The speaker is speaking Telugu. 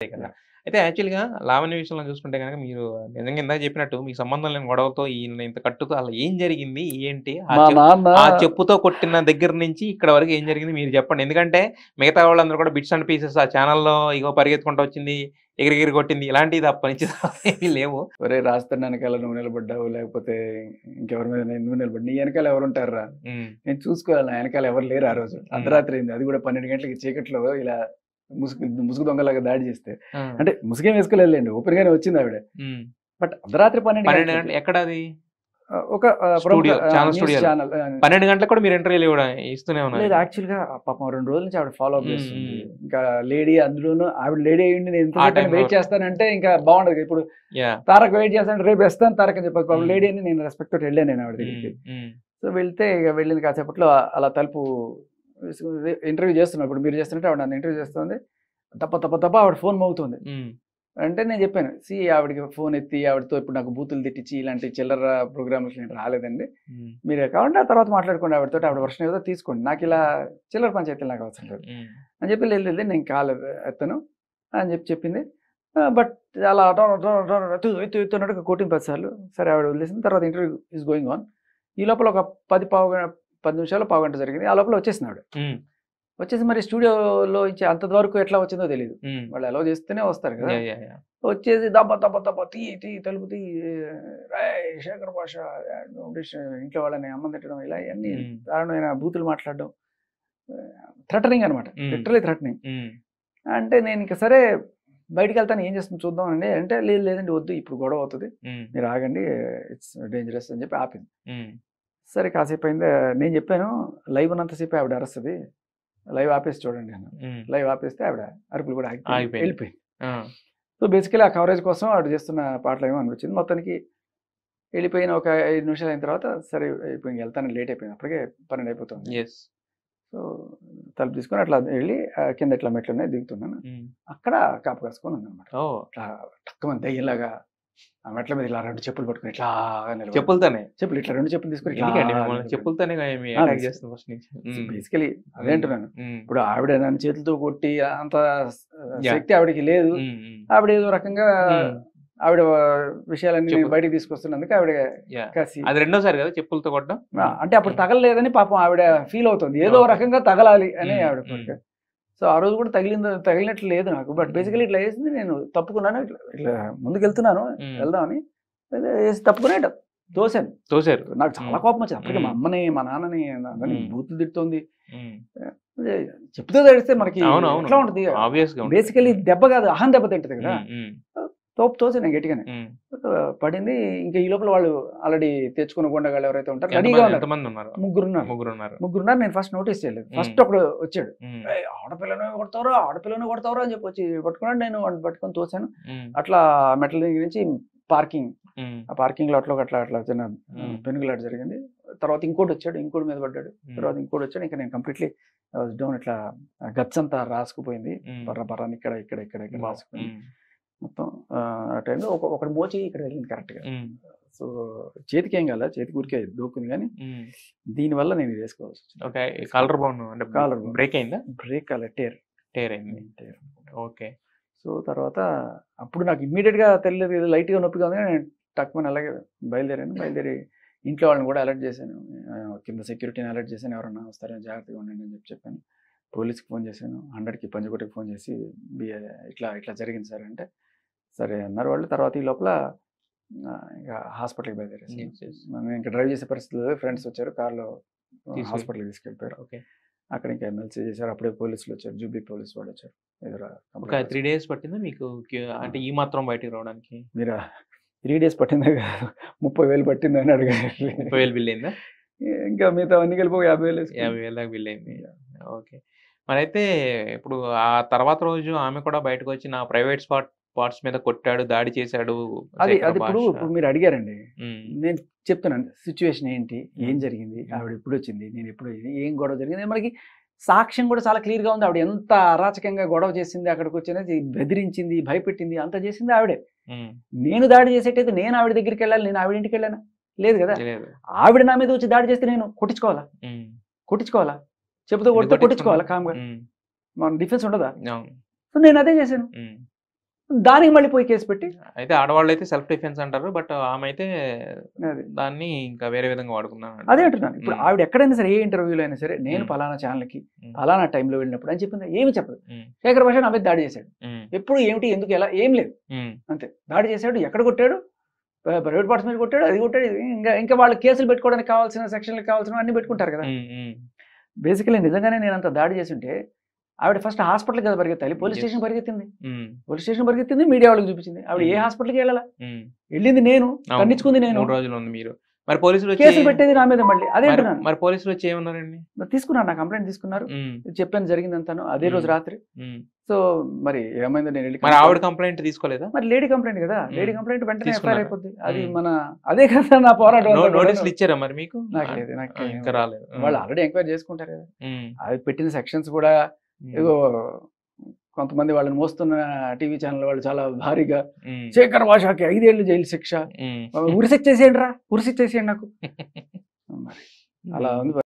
అంతే కదా! యాహ్! అయితే యాక్చువల్‌గా లావణ్య విషయంలో చూసుకుంటే గనక మీరు నిజంగా ఇందాక చెప్పినట్టు మీకు సంబంధం లేని గొడవలతో ఈయన ఇంత కట్టుతో అసలు ఏం జరిగింది? ఏంటి? మా నాన్న ఆ చెప్పుతో కొట్టిన దగ్గర నుంచి ఇక్కడ వరకు ఏం జరిగింది మీరు చెప్పండి. ఎందుకంటే మిగతా వాళ్ళందరూ కూడా బిట్స్ అండ్ పీసెస్ ఆ ఛానెల్‌లో ఇగో పరిగెత్తుకుంటూ వచ్చింది, ఎగిరెగిరి కొట్టింది ఇలాంటివి తప్ప నుంచి ఏమి లేవు. ఒరేయ్! రాజధాని ఎనకాల నువ్వు నిలబడ్డావు, లేకపోతే ఇంకెవరి మీద నువ్వు నిలబడ్డావు. నీ ఎనకాల ఎవరుంటార్రా? హ్మ్. నేను చూసుకోవాలి నా ఎనకాల ఎవరు లేరు ఆ రోజు. హ్మ్. అర్ధరాత్రి అయింది. అది కూడా 12 గంటలకి చీకట్లో ఇలా ముసుగు దొంగలాగా దాడి చేస్తే. ఆ! అంటే ముసుగేం వేసుకోలేదులెండి. ఓపెన్‌గానే వచ్చిందావిడ. హ్మ్. బట్ అర్ధరాత్రి 12 12 గంటలకి గంటలు ఎక్కడది? ఒక ప్రముఖ స్టూడియో. ఛానెల్ న్యూస్ స్టూడియోలో. ఛానెల్ 12 గంటలకు కూడా మీరు ఇంటర్వ్యూలు ఇస్తూనే లేదు ఉన్నారు. యాక్చువల్‌గా పాపం 2 రోజుల నుంచి ఆవిడ ఫాలో అప్ హ్మ్. చేస్తుంది. హ్మ్. ఇంకా లేడీ అందులోనూ ఆవిడ లేడీ అయ్యుండి నేను ఆ ఎంతసేపని టైంలో వెయిట్ చేస్తానంటే ఇంకా బాగుండదు. ఇప్పుడు యాహ్! తారక్ వెయిట్ చేస్తానంటే రేపు వస్తాను తారక్ అని చెప్పారు. పాపం హ్మ్. లేడీ అని నేను రెస్పెక్ట్ తోటి వెళ్ళాను నేను ఆవిడ హ్మ్. దగ్గరికి. హ్మ్. సో వెళ్తే ఇక వెళ్ళిన కాసేపట్లో అలా తలుపు ఇంటర్వ్యూ చేస్తున్నాం. ఇప్పుడు మీరు చేస్తున్నట్టు ఆవిడ నన్ను ఇంటర్వ్యూ చేస్తుంది. తప్ప తప్ప తప్ప ఆవిడ ఫోన్ మోగుతుంది. హ్మ్. అంటే నేను చెప్పాను. ఆవిడకి ఫోన్ ఎత్తి ఆవిడతో ఇప్పుడు నాకు బూతులు తిట్టించి ఇలాంటి చిల్లర ప్రోగ్రామ్స్ నేను రాలేదండి. హ్మ్. మీరు కావాలంటే ఆ తర్వాత మాట్లాడుకోండి ఆవిడతోటి. ఆవిడ వర్షన్ ఏదో తీసుకోండి. నాకు ఇలా చిల్లర పంచాయతీలు నాకు అవసరం లేదు. హ్మ్. అని చెప్పి లేదు నేను కాల్ ఎత్తను అని చెప్పింది. బట్ అలా ఎత్తు ఎత్తు అన్నట్టుగా కొట్టింది 10 సార్లు. సరే ఆవిడ వదిలేసింది. తర్వాత ఇంటర్వ్యూ ఈస్ గోయింగ్ ఆన్. ఈ లోపల ఒక 10 నిమిషాలు, పావుగంట జరిగింది. ఆ లోపల వచ్చేసింది ఆవిడ. హ్మ్. వచ్చేసి మరి స్టూడియోలో నుంచి అంత వరకు ఎట్లా వచ్చిందో తెలీదు. హ్మ్. వాళ్ళు అలౌ చేస్తేనే వస్తారు కదా! యాహ్! యాహ్! యాహ్! వచ్చేసి దబ దబ దబ తలుపు రేయ్ శేఖర్ భాష ఇంట్లో వాళ్ళని అన్నం తిట్టడం ఇలా ఇయన్నీ హ్మ్. దారుణమైన బూతులు మాట్లాడడం. థ్రెటనింగ్ అనమాట. హ్మ్. Literally threatening. హ్మ్. అంటే నేనింక సరే బయటికెళ్తాను ఏం చేస్తుందో చూద్దాం అండి. అంటే లేదు లేదండి వద్దు ఇప్పుడు గొడవ అవుతది. హ్మ్. మీరు ఆగండి. ఇట్స్ డేంజరస్ అని చెప్పి ఆపింది. హ్మ్. సరే కాసేపయింది. నేను చెప్పాను లైవ్ ఉన్నంత సేపే ఆవిడ అరుస్తది. లైవ్ ఆపేసి చూడండి అన్నాను. హ్మ్. లైవ్ ఆపేస్తే ఆవిడ అరుపులు కూడా ఆగిపోయినాయి. ఆగిపోయింది. ఎళ్ళిపోయింది. ఆ! సో, బేసికల్లీ ఆ కవరేజ్ కోసం ఆవిడ చేస్తున్న పాటలేమో అనిపించింది. మొత్తానికి వెళ్ళిపోయిన ఒక 5 నిమిషాలు అయిన తర్వాత సరే ఇప్పుడు ఇంకెళ్తాను లేట్ అయిపోయింది. అప్పటికే 12 అయిపోతుంది. యెస్. సో, తలుపు తీసుకొని అట్లా వెళ్ళి కింద ఇట్లా మెట్లున్నాయి దిగుతున్నాను. హ్మ్. అక్కడ కాపు కాసుకొని ఉందనమాట. ఓహ్! ఇట్లా టక్కుమని దెయ్యంలాగా ఆ మెట్ల మీద ఇలా 2 చెప్పులు పట్టుకొని ఇట్లా నిలబడింది. చెప్పులతోనే. చెప్పులు ఇట్లా 2 చెప్పులు తీసుకొని ఇట్లా ఎందుకండి మిమ్మల్ని నిలబడింది. చెప్పులతోనే మీ ఆ! అటాక్ చేస్తుంది ఫస్ట్ నుంచి. హ్మ్. బేసికల్లీ అదే హ్మ్. అంటున్నాను. హ్మ్. ఇప్పుడు ఆవిడ నన్ను చేతులతో కొట్టి అంత యాహ్! శక్తి ఆవిడకి లేదు. హ్మ్. హ్మ్. ఆవిడ ఏదో రకంగా హ్మ్. ఆవిడ విషయాలన్నీ నేను చెప్పు. బయటకి తీసుకొస్తున్నందుకు ఆవిడ యాహ్! కసి. అది రెండోసారి కదా చెప్పులతో కొట్టడం? హ్మ్. అంటే అప్పుడు హ్మ్. తగలలేదని పాపం ఆవిడ ఫీల్ అవుతుంది. ఏదో ఓకే. రకంగా తగలాలి అని హ్మ్. ఆవిడ హ్మ్. కోరిక. సో, ఆ రోజు కూడా తగిలినట్లు లేదు నాకు. బట్ హ్మ్. బేసికల్లీ ఇట్లా చేసింది నేను తప్పుకున్నాను. ఇట్లా ఇట్లా ముందుకెళ్తున్నాను హ్మ్. వెళ్దామని. ఏసి తప్పుకొని తోసాను. తోసారు. నాకు చాలా హ్మ్. కోపమొచ్చింది. అప్పటికి మా హ్మ్. అమ్మని, మా నాన్నని అందరిని హ్మ్. బూతులు తిడుతోంది. హ్మ్. అదే చెప్పుతో తడిస్తే మనకి అవునవును. ఎట్లా ఉంటది? ఆబ్వియస్‌గా ఉంటది. బేసికల్లీ హ్మ్. దెబ్బ కాదు అహం దెబ్బ తింటది కదా! హ్మ్. హ్మ్. తోసాను గట్టిగానే. హ్మ్. పడింది. ఇంకా ఈ లోపల వాళ్ళు ఆల్రెడీ తెచ్చుకున్న గుండగాళ్ళు ఎవరైతే ఉంటారో రెడీగా ఎంతమంది ఉన్నారు. ఎంతమందున్నారు? ముగ్గురున్నారు. ముగ్గురున్నారు. ముగ్గురున్నారు. నేను ఫస్ట్ నోటీస్ చేయలేదు. హ్మ్. ఫస్ట్ ఒకడు వచ్చాడు. హ్మ్. "ఏయ్! ఆడపిల్లని కొడతావురా" అని చెప్పి వచ్చి పట్టుకున్నాడు. నేను వాడిని పట్టుకొని తోసాను. హ్మ్. అట్లా మెట్ల దగ్గర నుంచి పార్కింగ్. హ్మ్. ఆ పార్కింగ్ లాట్‌లో అట్లా చిన్న హ్మ్. పెనుగులాట జరిగింది. తర్వాత ఇంకోటొచ్చాడు. ఇంకోడి మీద పడ్డాడు. హ్మ్. తర్వాత ఇంకోడొచ్చాడు. ఇంక నేను కంప్లీట్‌లీ ఐ వాస్ డౌన్ ఇట్లా గట్స్ అంతా రాసుకుపోయింది. హ్మ్. బర్ర బర్ర అని ఇక్కడ వావ్! రాసుకుపోయింది. హ్మ్. మొత్తం ఆ టైంలో ఒకడి మోచేయి ఇక్కడ తగిలింది కరెక్ట్‌గా. హ్మ్. సో, చేతికేం కాలా. చేతికి ఊరికే దూకుంది గానీ, హ్మ్. దీనివల్ల నేను ఇది వేసుకోవాల్సొచ్చింది. ఓకే. కాలర్ బోన్ అంటే కాలర్ బోన్. బ్రేక్ అయిందా? బ్రేక్ కాలే టేర్. టేర్ అయింది. టేర్. ఓకే. సో, తర్వాత అప్పుడు నాకు ఇమ్మీడియేట్‌గా తెలియలేదు. ఏదో లైట్‌గా నొప్పిగా ఉంది గానీ, నేను టక్కుమని అలాగే బయలుదేరాను. బయలుదేరి ఇంట్లో వాళ్ళని కూడా అలర్ట్ చేశాను. కింద సెక్యూరిటీని అలర్ట్ చేశాను. ఎవరన్నా వస్తారేమో జాగ్రత్తగా ఉండండి అని చెప్పాను. పోలీస్‌కి ఫోన్ చేశాను. 100కి పంజగుట్టకి ఫోన్ చేసి బి ఇట్లా జరిగింది సార్ అంటే, సరే అన్నారు వాళ్ళు. తర్వాత ఈ లోపల ఇక హాస్పిటల్‌కి బయలుదేరేసాను. యెస్. యెస్. నేను ఇంక డ్రైవ్ చేసే పరిస్థితి లేదు. ఫ్రెండ్స్ వచ్చారు. కార్‌లో తీసుకెళ్ళి హాస్పిటల్‌కి తీసుకెళ్ళిపోయారు. ఓకే. అక్కడ ఇంకా ఎమ్మెల్సీ చేశారు. అప్పుడే పోలీసులొచ్చారు. Jubilee police వాళ్ళొచ్చారు. ఎదుర ఒక కంప్లెయింట్ 3 రాసుకొని. డేస్ పట్టిందా మీకు ఆ! అంటే ఈ మాత్రం బయటికి రావడానికి? మీరు 3 డేస్ పట్టిందా కాదు 30,000 పట్టిందని అడిగారు. 30,000 బిల్ అయిందా? ఇంకా మిగతావన్నీ కలిపి ఒక 50,000 వేసుకోండి. 50,000 దాకా బిల్ అయింది. యాహ్! ఓకే. మరైతే ఇప్పుడు ఆ తర్వాత రోజు ఆమె కూడా బయటకొచ్చి నా ప్రైవేట్ పార్ట్స్ మీద కొట్టాడు, దాడి చేశాడు శేఖర్ ఇప్పుడు భాష. మీరు అడిగారండి. హ్మ్. నేను చెప్తున్నాను. సిట్యుయేషన్ ఏంటి? ఏం హ్మ్. జరిగింది? హ్మ్. ఆవిడ ఎప్పుడొచ్చింది? నేను ఎప్పుడు ఏం గొడవ జరిగింది? మనకి సాక్ష్యం కూడా చాలా క్లియర్‌గా ఉంది. ఆవిడ ఎంత అరాచకంగా గొడవ చేసింది, అక్కడికొచ్చినది బెదిరించింది, భయపెట్టింది అంతా చేసింది ఆవిడే. హ్మ్. నేను దాడి చేసేటైతే నేను ఆవిడ దగ్గరికెళ్ళాలి. నేను ఆవిడ ఇంటికెళ్ళానా? లేదు గదా! లేదు. ఆవిడ నా మీద వచ్చి దాడి చేస్తే నేను కొట్టించుకోవాలా? హ్మ్. కొట్టించుకోవాలా? చెప్పుతో ఎందుకు కొడితే పట్టించుకుంటారు? కొట్టించుకోవాలా కామ్‌గా. హ్మ్. మన డిఫెన్స్ ఉండదా? అవును. సో, నేనదే చేశాను. హ్మ్. దానికి మళ్ళీ పోయి కేసు పెట్టి అయితే ఆడవాళ్ళు అయితే సెల్ఫ్ డిఫెన్స్ అంటారు, బట్ ఆమె అయితే అది దాన్ని ఇంకా వేరే విధంగా వాడుకున్నాను. అదే అంటున్నాను. ఇప్పుడు ఆవిడ ఎక్కడైనా సరే, ఏ ఇంటర్వ్యూలో అయినా సరే, నేను పలానా ఛానల్కి పలానా టైంలో వెళ్ళినప్పుడు అని చెప్పింది, ఏమి చెప్పదు. శేఖర్ భాష నా మీద దాడి చేశాడు, ఎప్పుడు ఏమిటి ఎందుకు ఎలా ఏం లేదు, అంతే. దాడి చేశాడు, ఎక్కడ కొట్టాడు, ప్రైవేట్ పార్ట్స్ మీద కొట్టాడు, అది కొట్టాడు, ఇంకా వాళ్ళు కేసులు పెట్టుకోవడానికి కావాల్సిన సెక్షన్లకు కావాల్సిన అన్ని పెట్టుకుంటారు కదా. బేసికలీ నిజంగానే నేను అంత దాడి చేసి ఉంటే ఆవిడ ఫస్ట్ హాస్పిటల్ కదా పరిగెత్తాలి, పోలీస్ స్టేషన్ పరిగెత్తింది, పోలీస్ స్టేషన్ పరిగెత్తింది, మీడియా వాళ్ళకి చూపించింది. ఆవిడ ఏ హాస్పిటల్కి వెళ్ళాలా, వెళ్ళింది నేను, ఖండించుకుంది నేను. 3 రోజులు ఉంది మీరు, మరి పోలీసులు కేసులు పెట్టేది నా మీద మళ్ళీ. అదే అంటున్నాను. మరి పోలీసులు వచ్చి ఏమన్నారండి? తీసుకున్నారు, నా కంప్లైంట్ తీసుకున్నారు, చెప్పాను జరిగిందంతాను అదే రోజు రాత్రి. సో మరి ఏమైందో నేను వెళ్ళి, మరి ఆవిడ కంప్లైంట్ తీసుకోలేదా? మరి లేడీ కంప్లైంట్ కదా, లేడీ కంప్లైంట్ వెంటనే ఎఫ్ఐఆర్ అయిపోద్ది. అది మన అదే కదా నా పోరాటం. నోటీసులు ఇచ్చారా మరి మీకు? నాకు లేదు, నాకు ఇంకా రాలేదు. వాళ్ళు ఆల్రెడీ ఎంక్వైరీ చేసుకుంటారు కదా. అది పెట్టిన సెక్షన్స్ కూడా ఏదో కొంతమంది వాళ్ళని మోస్తున్న టీవీ ఛానల్ వాళ్ళు చాలా భారీగా, శేఖర్ భాషకి 5 ఏళ్ళు జైలు శిక్ష, ఉరిశిక్ష చేసేయండి రా, ఉరిశిక్ష చేసేయండి నాకు, అలా ఉంది.